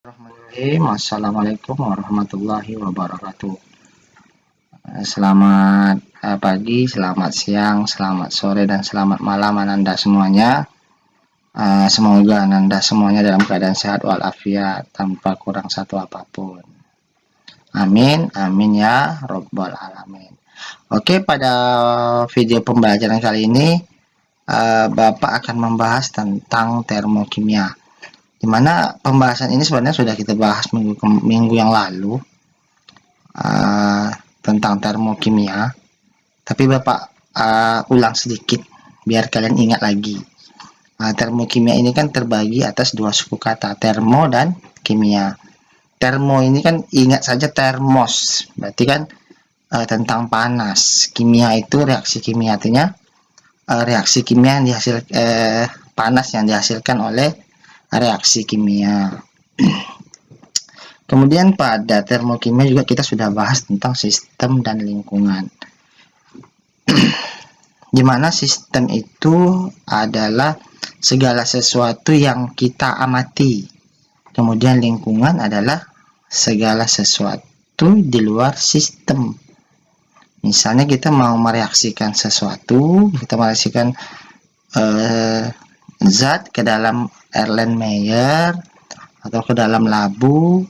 Bismillahirrahmanirrahim. Assalamualaikum warahmatullahi wabarakatuh. Selamat pagi, selamat siang, selamat sore, dan selamat malam Ananda semuanya. Semoga Ananda semuanya dalam keadaan sehat walafiat tanpa kurang satu apapun. Amin, amin ya robbal alamin. Oke, pada video pembelajaran kali ini Bapak akan membahas tentang termokimia. Dimana pembahasan ini sebenarnya sudah kita bahas minggu yang lalu tentang termokimia, tapi Bapak ulang sedikit biar kalian ingat lagi. Termokimia ini kan terbagi atas dua suku kata, termo dan kimia. Termo ini kan ingat saja termos, berarti kan tentang panas. Kimia itu reaksi kimia, artinya reaksi kimia yang panas yang dihasilkan oleh reaksi kimia. Kemudian pada termokimia juga kita sudah bahas tentang sistem dan lingkungan. Di mana sistem itu adalah segala sesuatu yang kita amati. Kemudian lingkungan adalah segala sesuatu di luar sistem. Misalnya kita mau mereaksikan sesuatu, kita mereaksikan zat ke dalam Erlenmeyer atau ke dalam labu.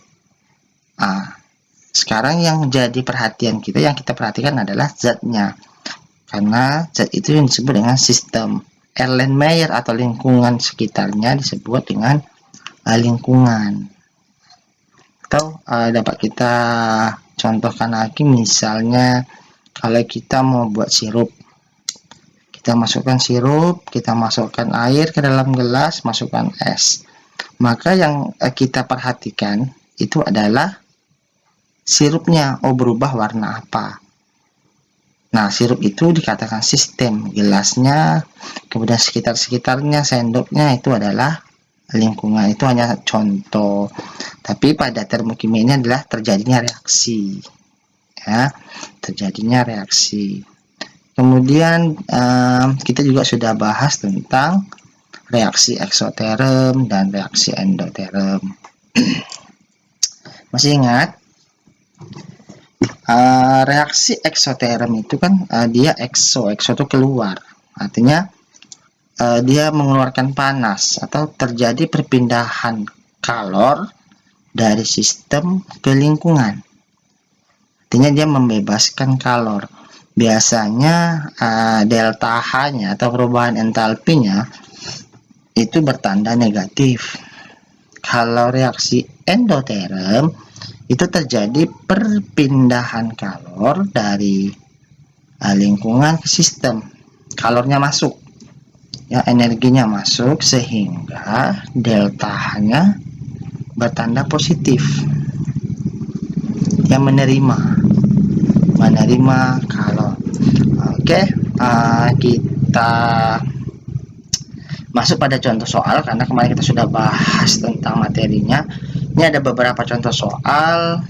Sekarang yang jadi perhatian kita, yang kita perhatikan adalah zatnya, karena zat itu yang disebut dengan sistem. Erlenmeyer atau lingkungan sekitarnya disebut dengan lingkungan. Atau dapat kita contohkan lagi, misalnya kalau kita mau buat sirup, kita masukkan sirup, kita masukkan air ke dalam gelas, masukkan es, maka yang kita perhatikan itu adalah sirupnya, berubah warna apa. Nah, sirup itu dikatakan sistem. Gelasnya, kemudian sekitar-sekitarnya, sendoknya, itu adalah lingkungan. Itu hanya contoh. Tapi pada termokimia ini adalah terjadinya reaksi. Ya, terjadinya reaksi. Kemudian kita juga sudah bahas tentang reaksi eksoterm dan reaksi endoterm. Masih ingat? Reaksi eksoterm itu kan dia ekso itu keluar, artinya dia mengeluarkan panas atau terjadi perpindahan kalor dari sistem ke lingkungan, artinya dia membebaskan kalor. Biasanya delta H-nya atau perubahan entalpinya itu bertanda negatif. Kalau reaksi endoterm itu terjadi perpindahan kalor dari lingkungan ke sistem. Kalornya masuk, ya, energinya masuk, sehingga delta H-nya bertanda positif, yang menerima kalor. Oke, kita masuk pada contoh soal, karena kemarin kita sudah bahas tentang materinya. Ini ada beberapa contoh soal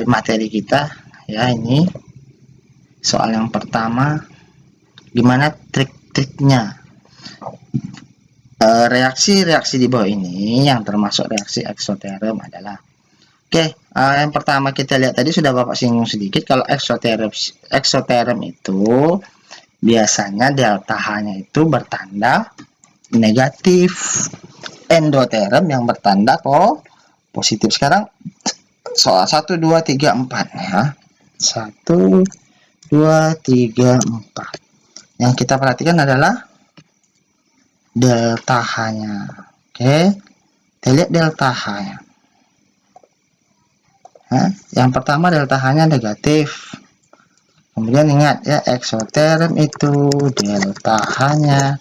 materi kita, ya. Ini soal yang pertama, gimana trik-triknya reaksi-reaksi di bawah ini yang termasuk reaksi eksoterm adalah. Oke, yang pertama kita lihat tadi sudah Bapak singgung sedikit. Kalau eksoterm itu biasanya delta H-nya itu bertanda negatif, endoterm yang bertanda positif. Sekarang soal 1, 2, 3, 4 ya. 1, 2, 3, 4. Yang kita perhatikan adalah delta H-nya. Oke, kita lihat delta H-nya. Yang pertama delta H-nya negatif. Kemudian ingat ya, eksoterm itu delta H-nya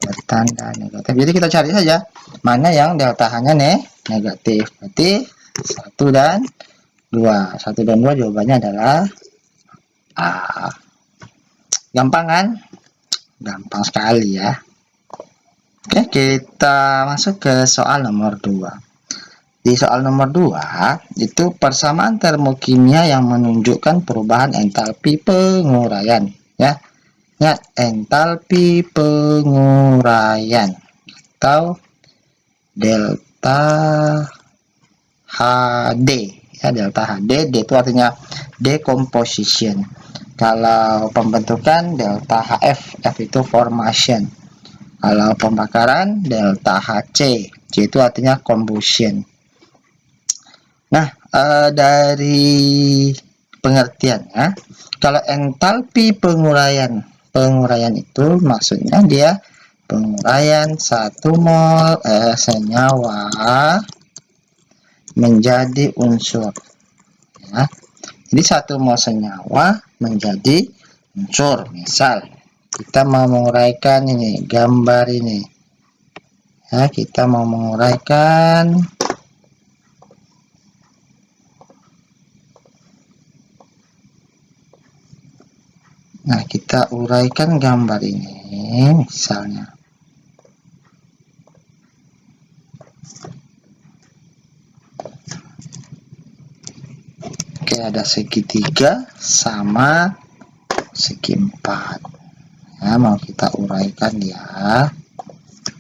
bertanda negatif. Jadi kita cari saja mana yang delta H-nya negatif. Berarti 1 dan 2. 1 dan 2 jawabannya adalah A. Gampang kan? Gampang sekali ya. Oke, kita masuk ke soal nomor 2. Di soal nomor 2 itu persamaan termokimia yang menunjukkan perubahan entalpi penguraian, ya. Ingat, entalpi penguraian atau delta HD ya, delta HD. D itu artinya decomposition. Kalau pembentukan delta HF, F itu formation. Kalau pembakaran delta HC, C itu artinya combustion. Nah, dari pengertiannya, kalau entalpi penguraian itu maksudnya dia penguraian 1 mol senyawa menjadi unsur ya. Jadi 1 mol senyawa menjadi unsur. Misal kita mau menguraikan ini gambar ini ya, kita mau menguraikan kita uraikan gambar ini misalnya. Oke, ada segitiga sama segi 4 ya, mau kita uraikan ya.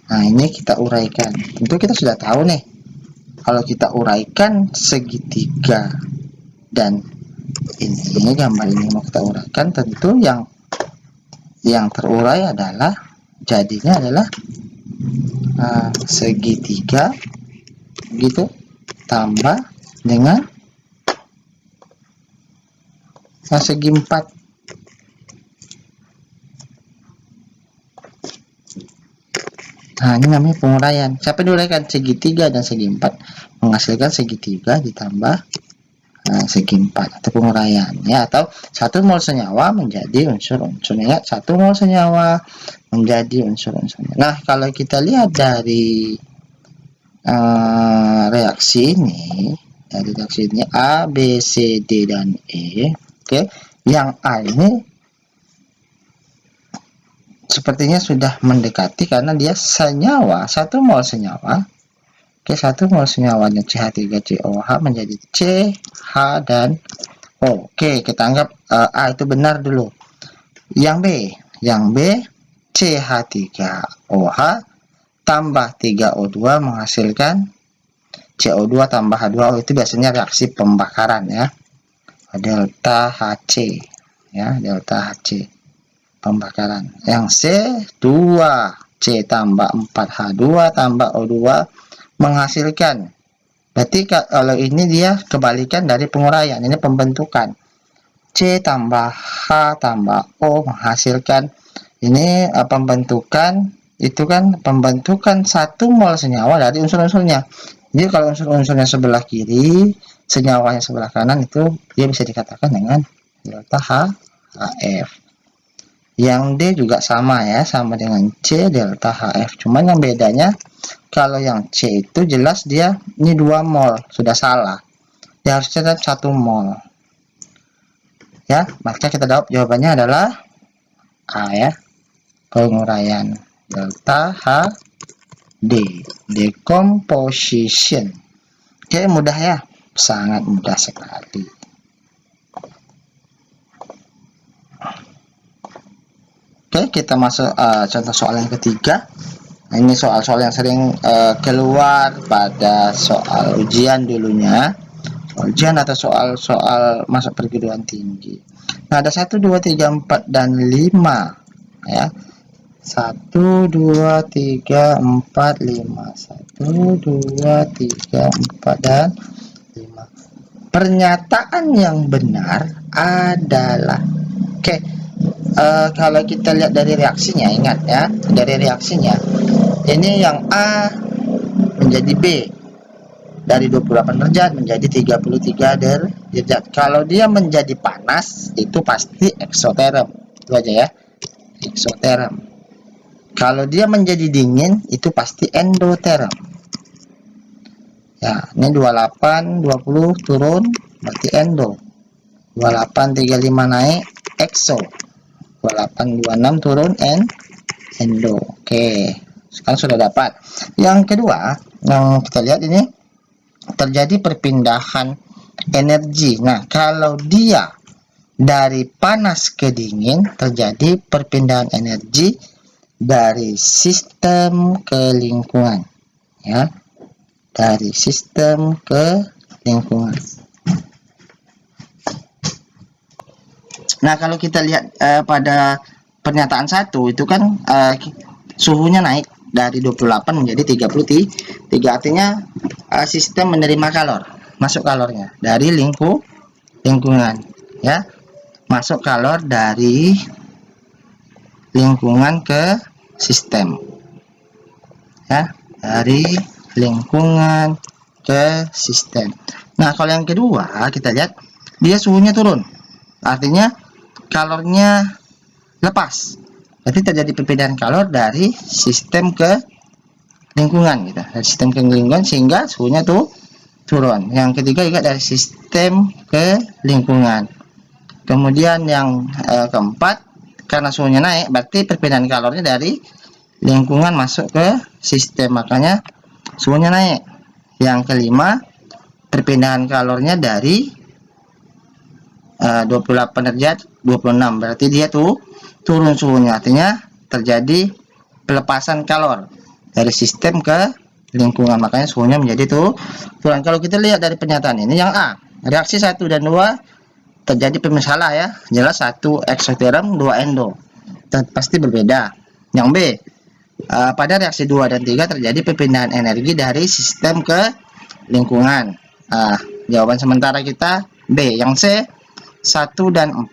Nah, ini kita uraikan. Tentu kita sudah tahu nih, kalau kita uraikan segitiga dan ini gambar ini mau kita uraikan, tentu yang terurai adalah jadinya adalah segitiga gitu tambah dengan segi 4. Nah, ini namanya penguraian. Siapa diuraikan? Segitiga dan segi 4 menghasilkan segitiga ditambah segi 4 atau penguraian ya, atau 1 mol senyawa menjadi unsur-unsurnya. 1 mol senyawa menjadi unsur-unsurnya. Nah, kalau kita lihat dari reaksi ini, A, B, C, D dan E. Oke, yang A ini sepertinya sudah mendekati karena dia senyawa, 1 mol senyawa. Oke, 1 mol senyawanya CH3COH menjadi CH dan O. Oke, kita anggap A itu benar dulu. Yang B CH3OH tambah 3O2 menghasilkan CO2 tambah H2O. Itu biasanya reaksi pembakaran ya. Delta HC ya, delta HC pembakaran. Yang C 2C tambah 4H2 tambah O2 menghasilkan, berarti kalau ini dia kebalikan dari penguraian, ini pembentukan. C tambah H tambah O menghasilkan, ini pembentukan, itu kan pembentukan 1 mol senyawa dari unsur-unsurnya. Jadi kalau unsur-unsurnya sebelah kiri, senyawanya sebelah kanan, itu dia bisa dikatakan dengan delta HF. Yang D juga sama ya, sama dengan C delta HF. Cuman yang bedanya, kalau yang C itu jelas dia ini 2 mol, sudah salah. Ya harusnya 1 mol. Ya, maka kita jawab jawabannya adalah A ya. Penguraian delta HD, decomposition. Oke, mudah ya. Sangat mudah sekali. Oke, kita masuk contoh soal yang ketiga. Nah, ini soal-soal yang sering keluar pada soal ujian dulunya. Ujian atau soal-soal masuk perguruan tinggi. Nah, ada 1, 2, 3, 4, dan 5. Ya. 1, 2, 3, 4, 5. 1, 2, 3, 4, dan 5. Pernyataan yang benar adalah, oke. Kalau kita lihat dari reaksinya, ingat ya, dari reaksinya ini yang A menjadi B, dari 28 derajat menjadi 33 derajat. Kalau dia menjadi panas itu pasti eksoterm, itu aja ya, eksoterm. Kalau dia menjadi dingin itu pasti endoterm ya. Ini 28 20 turun berarti endo, 28 35 naik exo, 2826 turun endo. Oke, sekarang sudah dapat. Yang kedua yang kita lihat, ini terjadi perpindahan energi. Nah, kalau dia dari panas ke dingin, terjadi perpindahan energi dari sistem ke lingkungan ya. dari sistem ke lingkungan. Nah, kalau kita lihat pada pernyataan 1 itu kan suhunya naik dari 28 menjadi 33, artinya sistem menerima masuk kalornya dari lingkungan, ya. Masuk kalor dari lingkungan ke sistem, ya, dari lingkungan ke sistem. Nah, kalau yang kedua kita lihat dia suhunya turun, artinya kalornya lepas, berarti terjadi perbedaan kalor dari sistem ke lingkungan gitu, dari sistem ke lingkungan sehingga suhunya tuh turun. Yang ketiga juga dari sistem ke lingkungan. Kemudian yang keempat, karena suhunya naik berarti perbedaan kalornya dari lingkungan masuk ke sistem, makanya suhunya naik. Yang kelima, perbedaan kalornya dari 28 derajat 26, berarti dia tuh turun suhunya, artinya terjadi pelepasan kalor dari sistem ke lingkungan, makanya suhunya menjadi tuh turun. Kalau kita lihat dari pernyataan ini, yang A, reaksi 1 dan 2 terjadi pemisalah, ya, jelas 1 eksoterm 2 endo, pasti berbeda. Yang B, pada reaksi 2 dan 3 terjadi perpindahan energi dari sistem ke lingkungan. Jawaban sementara kita B. Yang C, 1 dan 4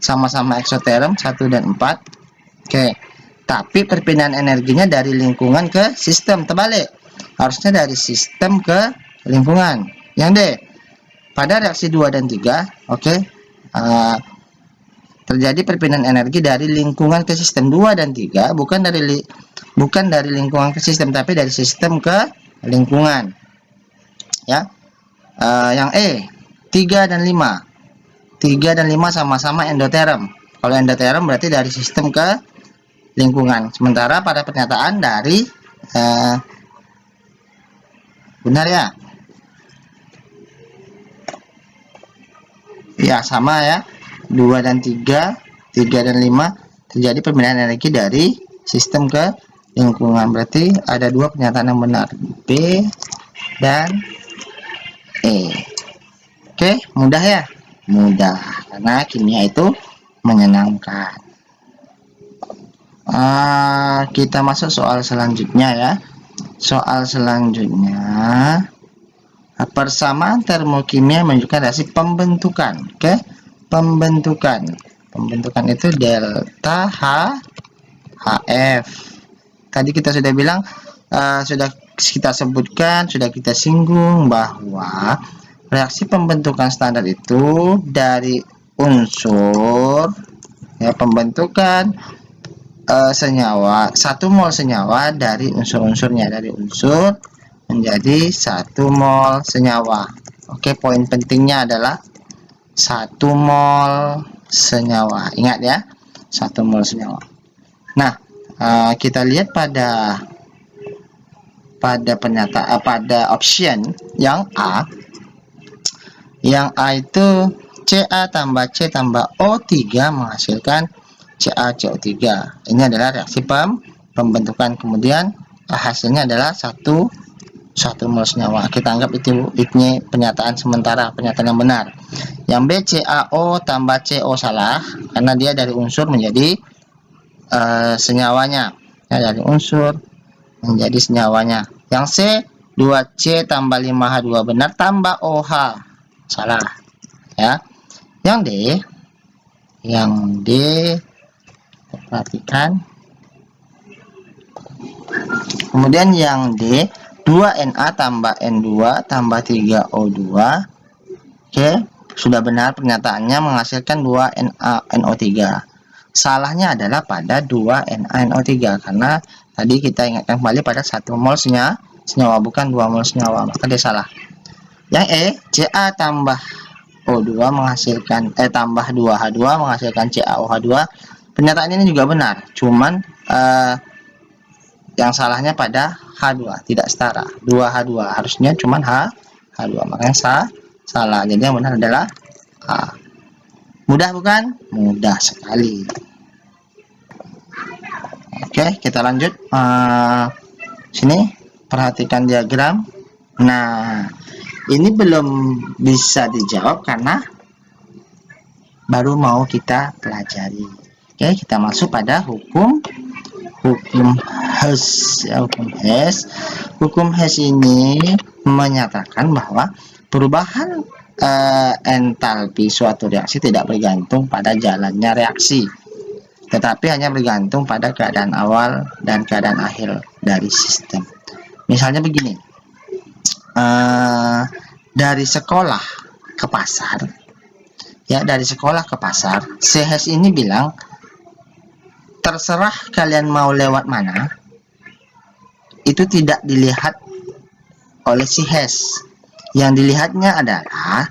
sama-sama eksoterm 1 dan 4. Oke, tapi perpindahan energinya dari lingkungan ke sistem, terbalik, harusnya dari sistem ke lingkungan. Yang D, pada reaksi 2 dan 3, oke, terjadi perpindahan energi dari lingkungan ke sistem. 2 dan 3 bukan dari lingkungan ke sistem, tapi dari sistem ke lingkungan, ya. Yang E, 3 dan 5 sama-sama endoterm. Kalau endoterm berarti dari sistem ke lingkungan, sementara pada pernyataan dari benar, ya. Ya, sama, ya. 2 dan 3 dan 5 terjadi perpindahan energi dari sistem ke lingkungan, berarti ada 2 pernyataan yang benar, B dan E. Oke, mudah, ya. Mudah, karena kimia itu menyenangkan. Kita masuk soal selanjutnya, ya. Soal selanjutnya, persamaan termokimia menunjukkan reaksi pembentukan. Oke, pembentukan itu delta HF. Tadi kita sudah bilang, sudah kita sebutkan, sudah kita singgung bahwa reaksi pembentukan standar itu dari unsur, ya, pembentukan senyawa, 1 mol senyawa dari unsur-unsurnya, dari unsur menjadi 1 mol senyawa. Oke, poin pentingnya adalah 1 mol senyawa. Ingat, ya, 1 mol senyawa. Nah, kita lihat pada pernyataan, pada option yang A. Yang A itu Ca tambah C tambah O3 menghasilkan CaCO3. Ini adalah reaksi pembentukan. Kemudian hasilnya adalah 1 mol senyawa. Kita anggap ini pernyataan sementara, pernyataan yang benar. Yang B, CaO tambah CO salah, karena dia dari unsur menjadi senyawanya, ya, dari unsur menjadi senyawanya. Yang C, 2C tambah 5H2 benar, tambah OH salah, ya. Yang D perhatikan. Kemudian yang D, 2Na tambah N2 tambah 3O2. Oke, sudah benar penyataannya menghasilkan 2NaNO3. Salahnya adalah pada 2NaNO3, karena tadi kita ingatkan kembali pada 1 mol senyawa, bukan 2 mol senyawa, maka dia salah. Yang E, Ca tambah O2 menghasilkan tambah 2H2 menghasilkan CaOH2. Pernyataan ini juga benar, cuman yang salahnya pada H2, tidak setara. 2H2 harusnya cuman H2, makanya salah. Jadi yang benar adalah A. Mudah, bukan? Mudah sekali. Oke, kita lanjut. Sini Perhatikan diagram. Nah, ini belum bisa dijawab karena baru mau kita pelajari. Oke, kita masuk pada hukum Hess. Hukum Hess ini menyatakan bahwa perubahan entalpi suatu reaksi tidak bergantung pada jalannya reaksi, tetapi hanya bergantung pada keadaan awal dan keadaan akhir dari sistem. Misalnya begini, dari sekolah ke pasar, ya, dari sekolah ke pasar, si Hess ini bilang, terserah kalian mau lewat mana, itu tidak dilihat oleh si Hess. Yang dilihatnya adalah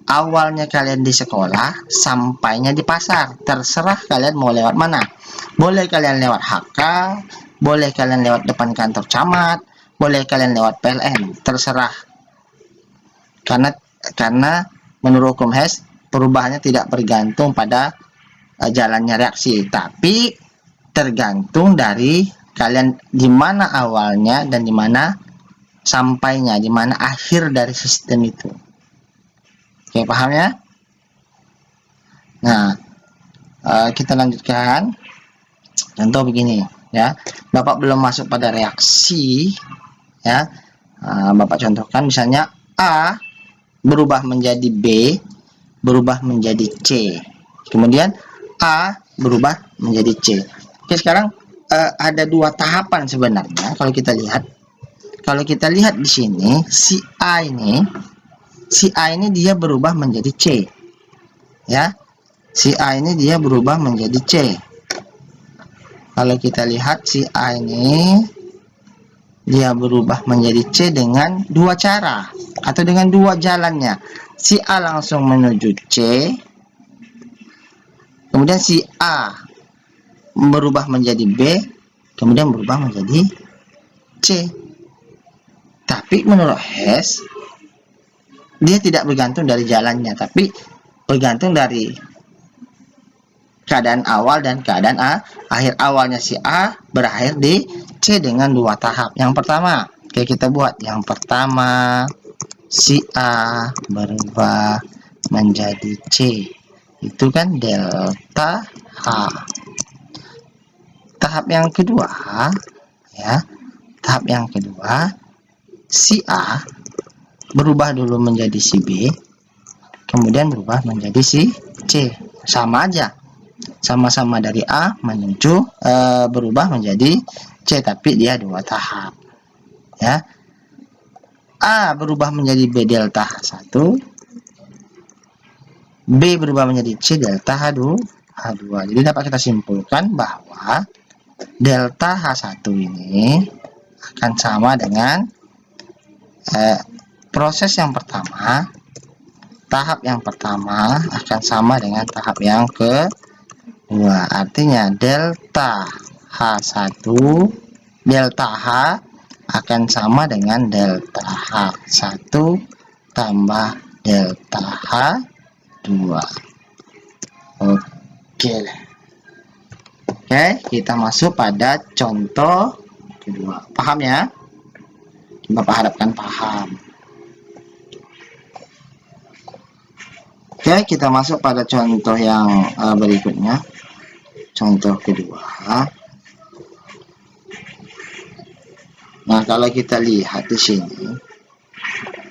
awalnya kalian di sekolah, sampainya di pasar. Terserah kalian mau lewat mana. Boleh kalian lewat HK, boleh kalian lewat depan kantor camat, boleh kalian lewat PLN, terserah. Karena menurut hukum Hess, perubahannya tidak bergantung pada jalannya reaksi, tapi tergantung dari kalian di mana awalnya dan di mana sampainya, di mana akhir dari sistem itu. Oke, paham ya? Nah, kita lanjutkan. Contoh begini, ya. Bapak belum masuk pada reaksi, ya. Bapak contohkan misalnya A berubah menjadi B, berubah menjadi C. Kemudian A berubah menjadi C. Oke, sekarang ada dua tahapan sebenarnya. Kalau kita lihat di sini, si A ini dia berubah menjadi C, ya. Si A ini dia berubah menjadi C. Kalau kita lihat si A ini dia berubah menjadi C dengan dua cara atau dengan dua jalannya. Si A langsung menuju C, kemudian si A berubah menjadi B, kemudian berubah menjadi C. Tapi menurut Hess, dia tidak bergantung dari jalannya, tapi bergantung dari keadaan awal dan keadaan akhir. Awalnya si A, berakhir di C dengan dua tahap. Yang pertama, oke, kita buat. Yang pertama, si A berubah menjadi C. Itu kan delta H. Tahap yang kedua, ya. Tahap yang kedua, si A berubah dulu menjadi si B, kemudian berubah menjadi si C. Sama aja, sama-sama dari A menuju berubah menjadi C, tapi dia dua tahap, ya. A berubah menjadi B delta H1, B berubah menjadi C delta H2. Jadi dapat kita simpulkan bahwa delta H1 ini akan sama dengan proses yang pertama, tahap yang pertama akan sama dengan tahap yang kedua. Artinya delta H1, delta H akan sama dengan delta H1 tambah delta H2. Oke, kita masuk pada contoh kedua. Paham ya? Bapak harapkan paham. Oke, kita masuk pada contoh yang berikutnya. Contoh kedua. Nah, kalau kita lihat di sini,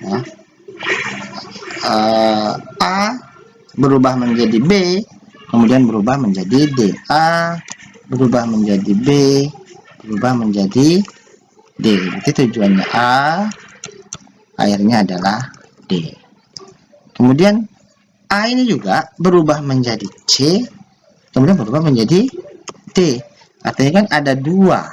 ya, A berubah menjadi B, kemudian berubah menjadi D. A berubah menjadi B, berubah menjadi D. Itu tujuannya A, akhirnya adalah D. Kemudian A ini juga berubah menjadi C, kemudian berubah menjadi D. Artinya kan ada dua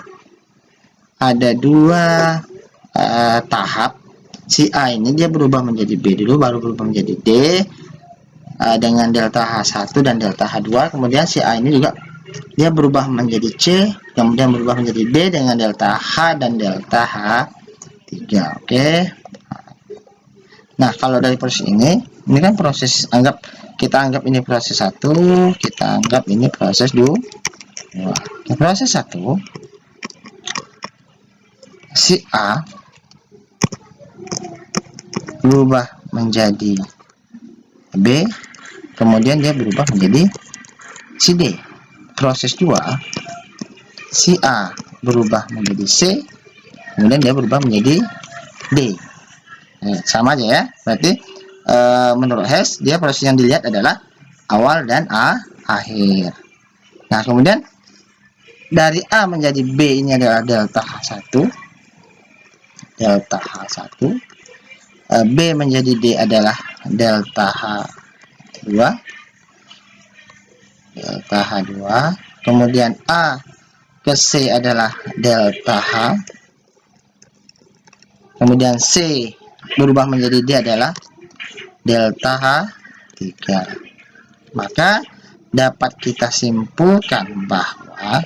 tahap. Si A ini dia berubah menjadi B dulu, baru berubah menjadi D dengan delta H1 dan delta H2. Kemudian si A ini juga dia berubah menjadi C, kemudian berubah menjadi B dengan delta H dan delta H3. Oke. Nah, kalau dari proses ini kan proses, kita anggap ini proses 1, kita anggap ini proses 2. Proses 1, si A berubah menjadi B, kemudian dia berubah menjadi si D. Proses 2, si A berubah menjadi C, kemudian dia berubah menjadi D. Sama aja ya, berarti menurut Hess dia proses yang dilihat adalah awal dan akhir. Nah, kemudian dari A menjadi B ini adalah delta H1, delta H1, B menjadi D adalah delta H2, delta H2, kemudian A ke C adalah delta H, kemudian C berubah menjadi D adalah delta H3. Maka dapat kita simpulkan bahwa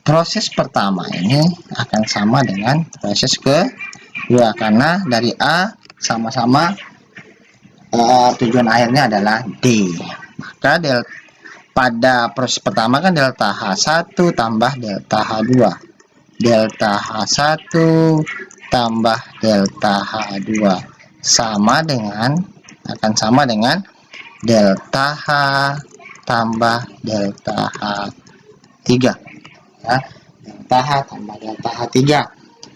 proses pertama ini akan sama dengan proses kedua, karena dari A sama-sama tujuan akhirnya adalah D. Maka pada proses pertama kan delta H1 tambah delta H2, delta H1 tambah delta H2 akan sama dengan delta H tambah delta H3 ya, delta H tambah delta H3.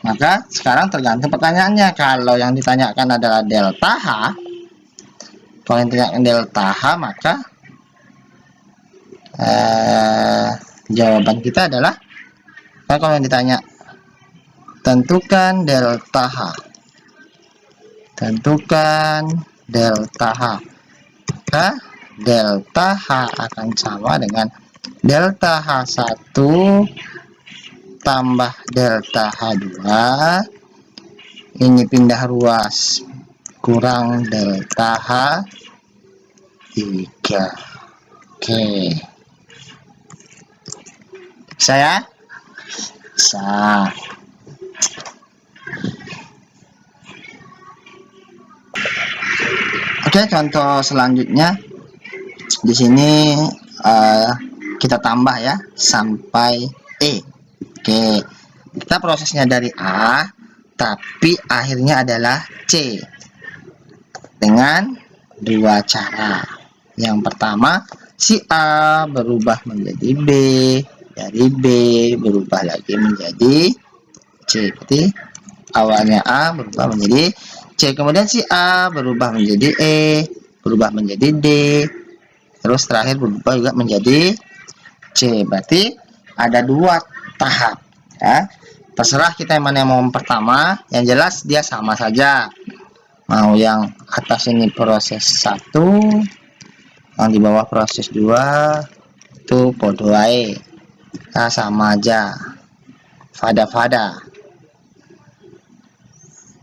Maka sekarang tergantung pertanyaannya. Kalau yang ditanyakan adalah delta H, kalau yang ditanyakan delta H, maka jawaban kita adalah, kalau yang ditanya tentukan delta H, tentukan delta H, maka delta H akan sama dengan delta H1 tambah delta H2, ini pindah ruas, kurang delta H3. Oke, saya bisa. Oke, contoh selanjutnya di sini kita tambah ya sampai E. Oke, kita prosesnya dari A tapi akhirnya adalah C dengan dua cara. Yang pertama, si A berubah menjadi B, dari B berubah lagi menjadi C. Berarti awalnya A berubah menjadi C, kemudian si A berubah menjadi E, berubah menjadi D, terus terakhir berubah juga menjadi C. Berarti ada dua tahap ya. Terserah kita yang mana yang mau pertama, yang jelas dia sama saja. Mau yang atas ini proses 1, yang di bawah proses 2 itu podo wae. Nah, sama aja. Fada-fada.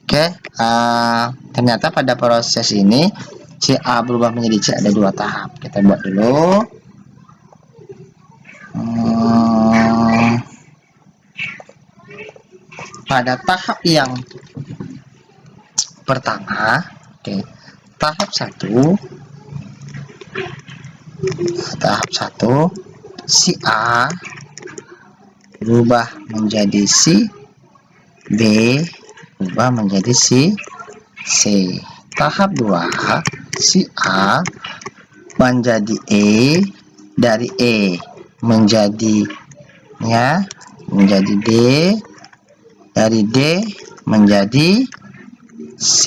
Oke, ternyata pada proses ini si A berubah menjadi C ada dua tahap. Kita buat dulu. Pada tahap yang pertama, tahap 1, si A berubah menjadi si B, berubah menjadi si C. Tahap 2, si A menjadi E, dari E menjadi D, dari D menjadi C.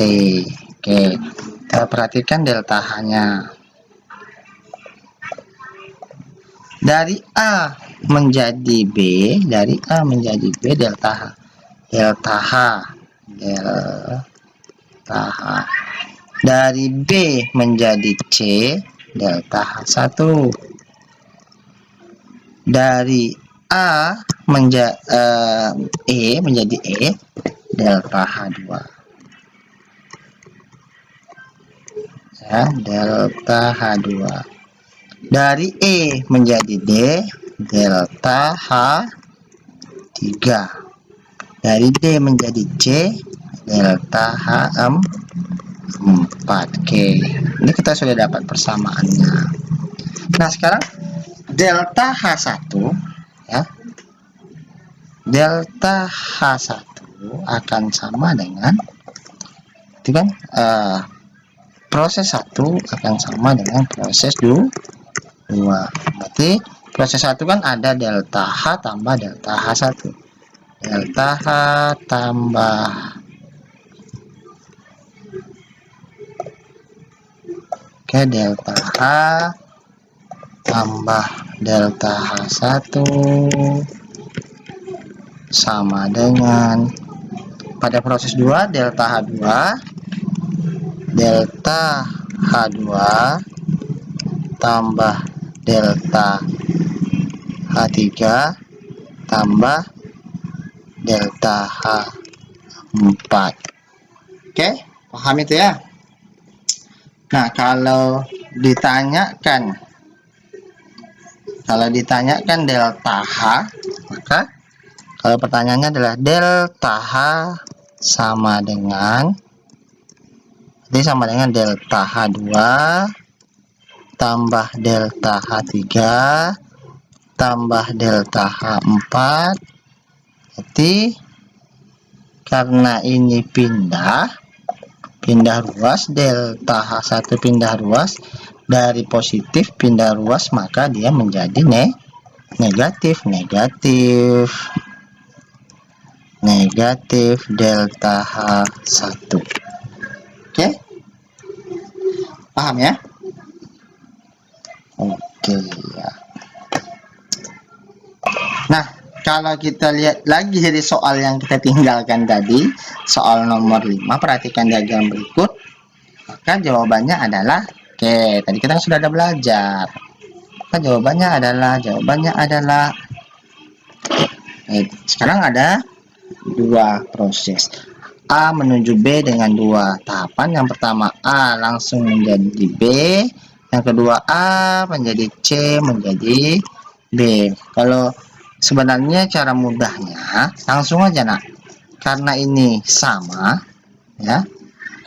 Oke, kita perhatikan delta H-nya. Dari A menjadi B, dari A menjadi B delta H, delta H, delta H. Dari B menjadi C, delta H1. Dari A E menjadi E, delta H2. Ya, delta H2. Dari E menjadi D, delta H3. Dari D menjadi C, delta H4. Oke, ini kita sudah dapat persamaannya. Nah, sekarang delta H1 ya, delta H1 akan sama dengan Itu kan proses 1 akan sama dengan proses 2. Berarti proses 1 kan ada delta H tambah delta H1. Delta H tambah delta H tambah delta H1 sama dengan, pada proses 2 delta H2 tambah delta H3 tambah delta H4. Oke, paham itu ya? Nah, kalau ditanyakan delta H, maka kalau pertanyaannya adalah delta H sama dengan delta H2 tambah delta H3 tambah delta H4. Berarti karena ini pindah ruas, delta H1 pindah ruas dari positif pindah ruas, maka dia menjadi negatif delta H1. Oke, paham ya? Oke ya. Nah, kalau kita lihat lagi dari soal yang kita tinggalkan tadi, soal nomor 5, perhatikan diagram berikut. Maka jawabannya adalah, oke, tadi kita sudah ada belajar. Maka jawabannya adalah sekarang ada 2 proses. A menuju B dengan 2 tahapan. Yang pertama A langsung menjadi B, yang kedua A menjadi C menjadi B. Kalau sebenarnya cara mudahnya langsung aja nak, karena ini sama ya,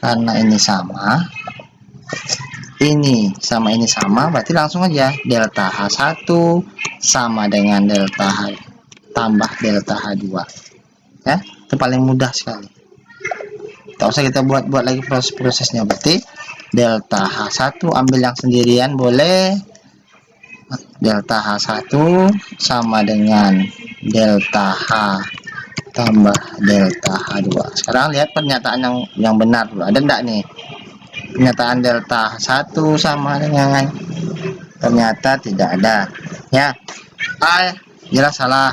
ini sama, berarti langsung aja delta H1 sama dengan delta H tambah delta H2 ya. Itu paling mudah sekali, tak usah kita buat lagi prosesnya. Berarti delta H1 ambil yang sendirian boleh, delta H1 sama dengan delta H tambah delta H2. Sekarang lihat pernyataan yang benar dulu. Ada enggak nih pernyataan delta H1 sama dengan, ternyata tidak ada ya. A jelas salah.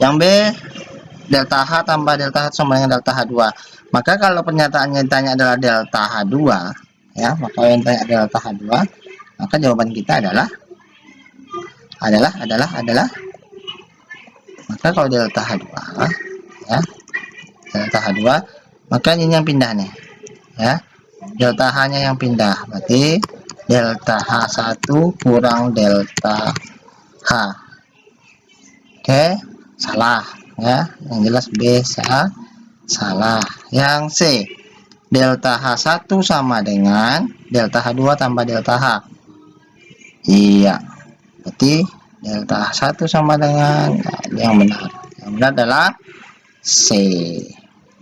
Yang B delta H tambah delta H sama dengan delta H2. Maka kalau pernyataannya ditanya adalah delta H2 ya, maka yang ditanya delta H2, maka jawaban kita adalah maka kalau delta H2 ya, delta H2, maka ini yang pindah nih ya, delta H nya yang pindah, berarti delta H1 kurang delta H. Oke, salah ya, yang jelas B salah. Yang C, delta H1 sama dengan delta H2 tambah delta H. Iya, berarti delta H1 sama dengan, yang benar adalah C.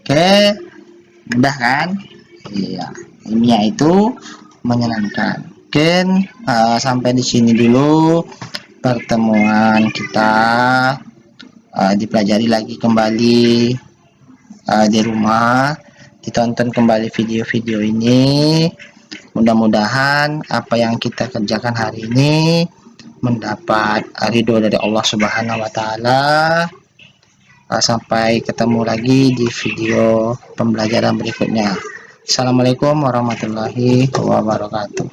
Oke, mudah kan? Iya, ilmiah itu menyenangkan. Mungkin sampai di sini dulu pertemuan kita. Dipelajari lagi kembali di rumah, ditonton kembali video-video ini. Mudah-mudahan apa yang kita kerjakan hari ini mendapat ridho dari Allah Subhanahu wa Ta'ala. Sampai ketemu lagi di video pembelajaran berikutnya. Assalamualaikum warahmatullahi wabarakatuh.